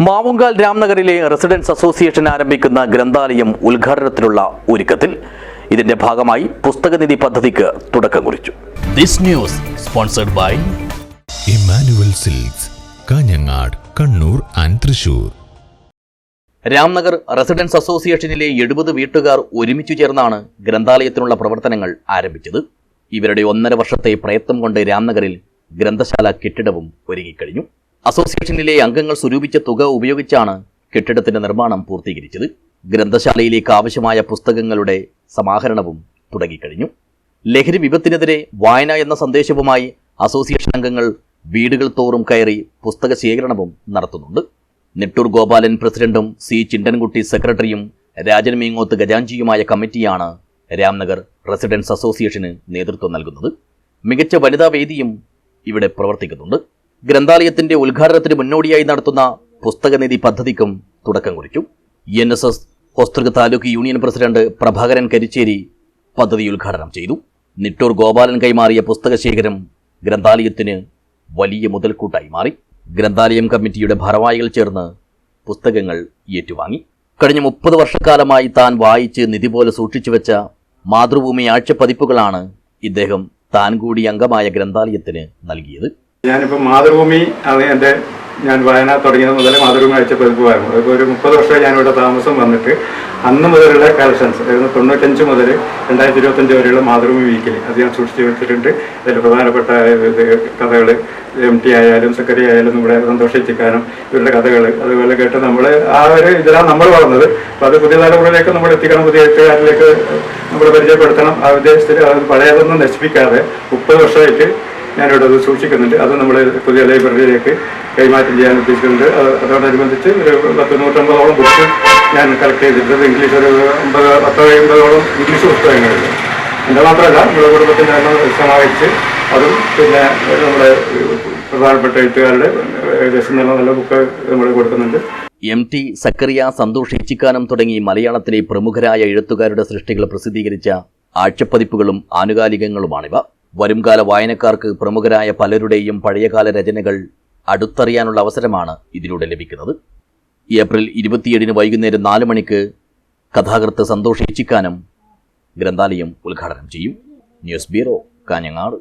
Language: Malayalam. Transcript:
മാവുങ്കാൽ രാംനഗറിലെ റെസിഡൻസ് അസോസിയേഷൻ ആരംഭിക്കുന്ന ഗ്രന്ഥാലയം ഉദ്ഘാടനത്തിനുള്ള ഒരുക്കത്തിൽ ഇതിന്റെ ഭാഗമായി പുസ്തകനിധി പദ്ധതിക്ക് തുടക്കം കുറിച്ചു. This news sponsored by Emmanuel Silks, Kanhangad, Kannur and Thrissur. Ramnagar residence അസോസിയേഷനിലെ 70 വീട്ടുകാർ ഒരുമിച്ചു ചേർന്നാണ് ഗ്രന്ഥാലയത്തിനുള്ള പ്രവർത്തനങ്ങൾ ആരംഭിച്ചത്. ഇവരുടെ 1.5 വർഷത്തെ പ്രയത്നം കൊണ്ട് രാംനഗറിൽ ഗ്രന്ഥശാല കെട്ടിടവും ഒരുങ്ങിക്കഴിഞ്ഞു. അസോസിയേഷനിലെ അംഗങ്ങൾ സ്വരൂപിച്ച തുക ഉപയോഗിച്ചാണ് കെട്ടിടത്തിന്റെ നിർമ്മാണം പൂർത്തീകരിച്ചത്. ഗ്രന്ഥശാലയിലേക്ക് ആവശ്യമായ പുസ്തകങ്ങളുടെ സമാഹരണവും തുടങ്ങിക്കഴിഞ്ഞു. ലഹരി വിപത്തിനെതിരെ വായന എന്ന സന്ദേശവുമായി അസോസിയേഷൻ അംഗങ്ങൾ വീടുകൾ തോറും കയറി പുസ്തക ശേഖരണവും നടത്തുന്നുണ്ട്. നെട്ടൂർ ഗോപാലൻ പ്രസിഡന്റും സി ചിണ്ടൻകുട്ടി സെക്രട്ടറിയും രാജൻ മീങ്ങോത്ത് ഖജാൻജിയുമായ കമ്മിറ്റിയാണ് രാംനഗർ റെസിഡൻസ് അസോസിയേഷന് നേതൃത്വം നൽകുന്നത്. മികച്ച വനിതാ വേദിയും ഇവിടെ പ്രവർത്തിക്കുന്നുണ്ട്. ഗ്രന്ഥാലയത്തിന്റെ ഉദ്ഘാടനത്തിന് മുന്നോടിയായി നടത്തുന്ന പുസ്തകനിധി പദ്ധതിക്കും തുടക്കം കുറിച്ചു. NSS Hosdurg taluk union president Prabhakaran Karicheri പദ്ധതി ഉദ്ഘാടനം ചെയ്തു. നെട്ടൂർ ഗോപാലൻ കൈമാറിയ പുസ്തകശേഖരം ഗ്രന്ഥാലയത്തിന് വലിയ മുതൽക്കൂട്ടായി മാറി. ഗ്രന്ഥാലയം കമ്മിറ്റിയുടെ ഭാരവാഹികൾ ചേർന്ന് പുസ്തകങ്ങൾ ഏറ്റുവാങ്ങി. കഴിഞ്ഞ 30 വർഷക്കാലമായി താൻ വായിച്ച് നിധി പോലെ സൂക്ഷിച്ചുവെച്ച മാതൃഭൂമി ആഴ്ചപ്പതിപ്പുകളാണ് ഇദ്ദേഹം താൻ കൂടി അംഗമായ ഗ്രന്ഥാലയത്തിന് നൽകിയത്. ഞാനിപ്പോൾ മാതൃഭൂമി ആണ് ഞാൻ വായന തുടങ്ങിയത് മുതൽ മാതൃഭൂമി ആഴ്ചപ്പതിപ്പ് വാങ്ങും. അതിപ്പോൾ ഒരു 30 വർഷമായി ഞാനിവിടെ താമസം വന്നിട്ട് അന്ന് മുതലുള്ള കളക്ഷൻസ് 95 മുതൽ 2025 വരെയുള്ള മാതൃഭൂമി വീക്കിലി അത് ഞാൻ സൂക്ഷിച്ച് വെച്ചിട്ടുണ്ട്. അതിൽ പ്രധാനപ്പെട്ട കഥകൾ MT ആയാലും സക്കറി ആയാലും നമ്മുടെ സന്തോഷിച്ചിക്കാനും ഇവരുടെ കഥകൾ അതുപോലെ കേട്ട് നമ്മൾ ആ ഒരു ഇതിലാണ് നമ്മൾ വളർന്നത്. അപ്പോൾ അത് പുതിയ തലമുറയിലേക്ക് നമ്മൾ എത്തിക്കണം, പുതിയ എഴുത്തുകാരിലേക്ക് നമ്മൾ പരിചയപ്പെടുത്തണം. ആ ഉദ്ദേശത്തിൽ അത് പഴയതൊന്നും നശിപ്പിക്കാതെ 30 വർഷമായിട്ട് ഞാനിവിടെ അത് സൂക്ഷിക്കുന്നുണ്ട്. അത് നമ്മൾ പുതിയ ലൈബ്രറിയിലേക്ക് കൈമാറ്റം ചെയ്യാൻ ഉദ്ദേശിക്കുന്നുണ്ട്. അതോടനുബന്ധിച്ച് ഒരു 150-150ഓളം ബുക്സ് ഞാൻ കളക്ട് ചെയ്തിട്ടുണ്ട്. ഇംഗ്ലീഷ് ഒരു 50-50ഓളം ഇംഗ്ലീഷ് പുസ്തകങ്ങളുണ്ട്. എൻ്റെ മാത്രമല്ല നമ്മുടെ കുടുംബത്തിൻ്റെ എല്ലാം സമാഹിച്ച് അതും പിന്നെ നമ്മുടെ പ്രധാനപ്പെട്ട എഴുത്തുകാരുടെ ഏകദേശം നല്ല ബുക്ക് നമ്മൾ കൊടുക്കുന്നുണ്ട്. MT സക്കറിയ, സന്തോഷ് ഇച്ചിക്കാനം തുടങ്ങി മലയാളത്തിലെ പ്രമുഖരായ എഴുത്തുകാരുടെ സൃഷ്ടികൾ പ്രസിദ്ധീകരിച്ച ആഴ്ചപ്പതിപ്പുകളും ആനുകാലികങ്ങളുമാണിവ. വരുംകാല വായനക്കാർക്ക് പ്രമുഖരായ പലരുടെയും പഴയകാല രചനകൾ അടുത്തറിയാനുള്ള അവസരമാണ് ഇതിലൂടെ ലഭിക്കുന്നത്. ഏപ്രിൽ 27 വൈകുന്നേരം 4 മണിക്ക് കഥാകൃത്ത് സന്തോഷ് ഇച്ചിക്കാനം ഗ്രന്ഥാലയം ഉദ്ഘാടനം ചെയ്യും. News bureau, Kanhangad.